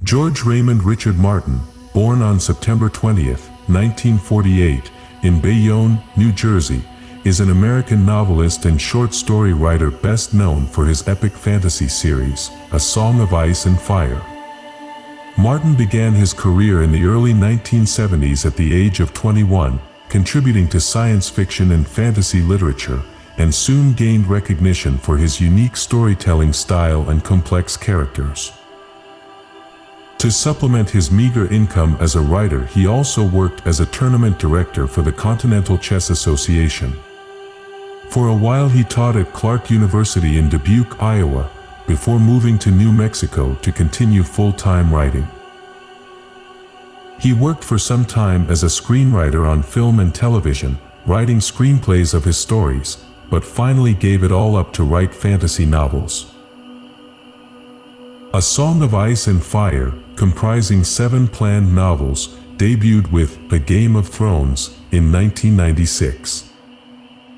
George Raymond Richard Martin, born on September 20th, 1948, in Bayonne, New Jersey, is an American novelist and short story writer best known for his epic fantasy series, A Song of Ice and Fire. Martin began his career in the early 1970s at the age of 21, contributing to science fiction and fantasy literature, and soon gained recognition for his unique storytelling style and complex characters. To supplement his meager income as a writer, he also worked as a tournament director for the Continental Chess Association. For a while he taught at Clark University in Dubuque, Iowa, before moving to New Mexico to continue full-time writing. He worked for some time as a screenwriter on film and television, writing screenplays of his stories, but finally gave it all up to write fantasy novels. A Song of Ice and Fire, comprising 7 planned novels, debuted with A Game of Thrones in 1996.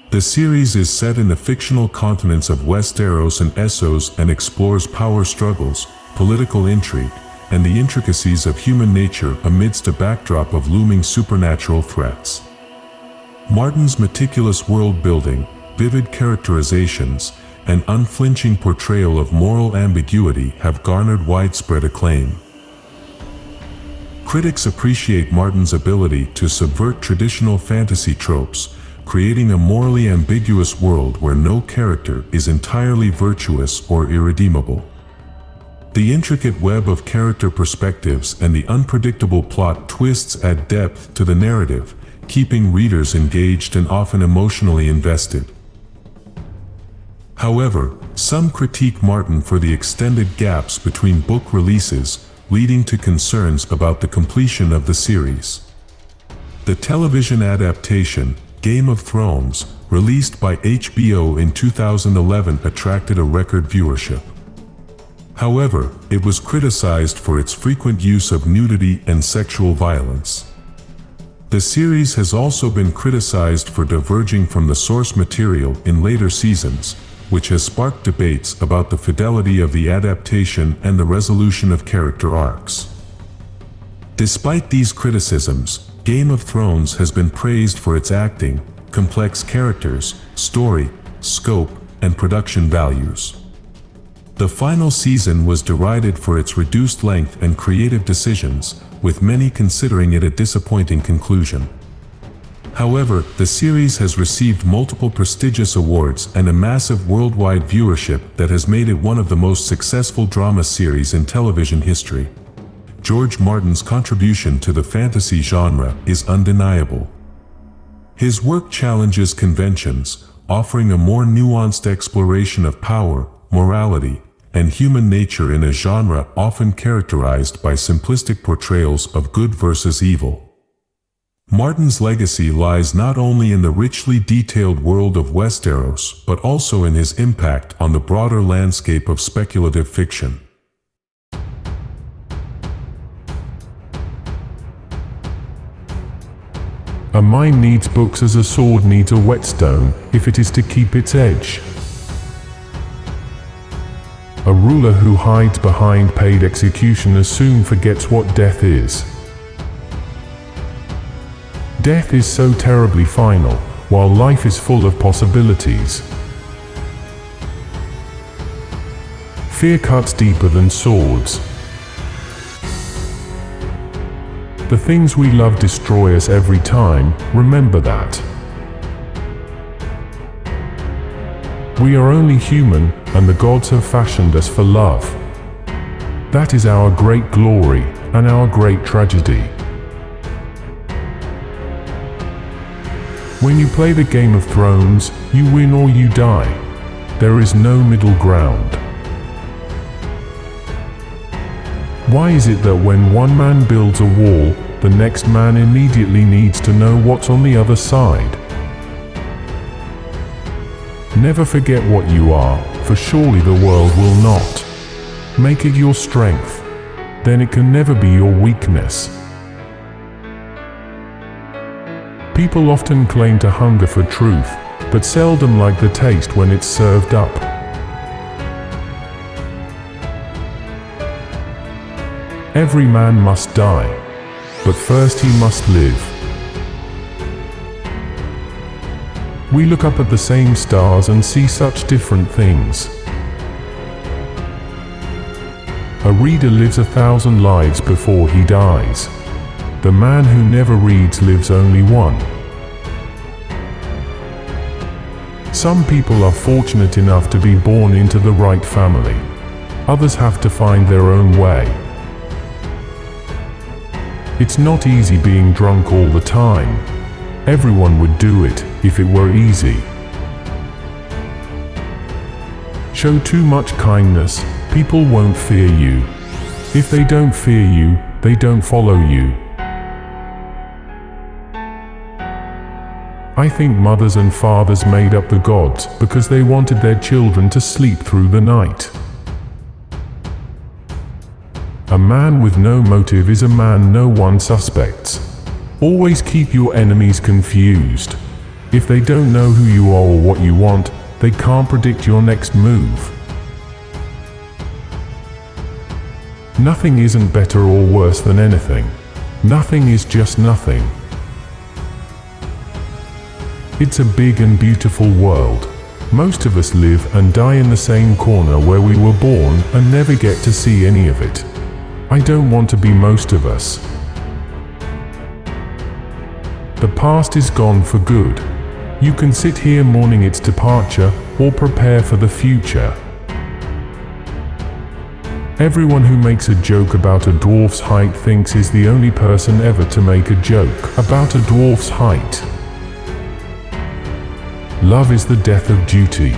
The series is set in the fictional continents of Westeros and Essos and explores power struggles, political intrigue, and the intricacies of human nature amidst a backdrop of looming supernatural threats. Martin's meticulous world-building, vivid characterizations, and unflinching portrayal of moral ambiguity have garnered widespread acclaim. Critics appreciate Martin's ability to subvert traditional fantasy tropes, creating a morally ambiguous world where no character is entirely virtuous or irredeemable. The intricate web of character perspectives and the unpredictable plot twists add depth to the narrative, keeping readers engaged and often emotionally invested. However, some critique Martin for the extended gaps between book releases, leading to concerns about the completion of the series. The television adaptation, Game of Thrones, released by HBO in 2011, attracted a record viewership. However, it was criticized for its frequent use of nudity and sexual violence. The series has also been criticized for diverging from the source material in later seasons, which has sparked debates about the fidelity of the adaptation and the resolution of character arcs. Despite these criticisms, Game of Thrones has been praised for its acting, complex characters, story, scope, and production values. The final season was derided for its reduced length and creative decisions, with many considering it a disappointing conclusion. However, the series has received multiple prestigious awards and a massive worldwide viewership that has made it one of the most successful drama series in television history. George Martin's contribution to the fantasy genre is undeniable. His work challenges conventions, offering a more nuanced exploration of power, morality, and human nature in a genre often characterized by simplistic portrayals of good versus evil. Martin's legacy lies not only in the richly detailed world of Westeros, but also in his impact on the broader landscape of speculative fiction. A mind needs books as a sword needs a whetstone, if it is to keep its edge. A ruler who hides behind paid executioners soon forgets what death is. Death is so terribly final, while life is full of possibilities. Fear cuts deeper than swords. The things we love destroy us every time, remember that. We are only human, and the gods have fashioned us for love. That is our great glory, and our great tragedy. When you play the Game of Thrones, you win or you die. There is no middle ground. Why is it that when one man builds a wall, the next man immediately needs to know what's on the other side? Never forget what you are, for surely the world will not. Make it your strength. Then it can never be your weakness. People often claim to hunger for truth, but seldom like the taste when it's served up. Every man must die, but first he must live. We look up at the same stars and see such different things. A reader lives 1,000 lives before he dies. The man who never reads lives only one. Some people are fortunate enough to be born into the right family. Others have to find their own way. It's not easy being drunk all the time. Everyone would do it if it were easy. Show too much kindness, people won't fear you. If they don't fear you, they don't follow you. I think mothers and fathers made up the gods because they wanted their children to sleep through the night. A man with no motive is a man no one suspects. Always keep your enemies confused. If they don't know who you are or what you want, they can't predict your next move. Nothing isn't better or worse than anything. Nothing is just nothing. It's a big and beautiful world. Most of us live and die in the same corner where we were born and never get to see any of it. I don't want to be most of us. The past is gone for good. You can sit here mourning its departure or prepare for the future. Everyone who makes a joke about a dwarf's height thinks is the only person ever to make a joke about a dwarf's height. Love is the death of duty.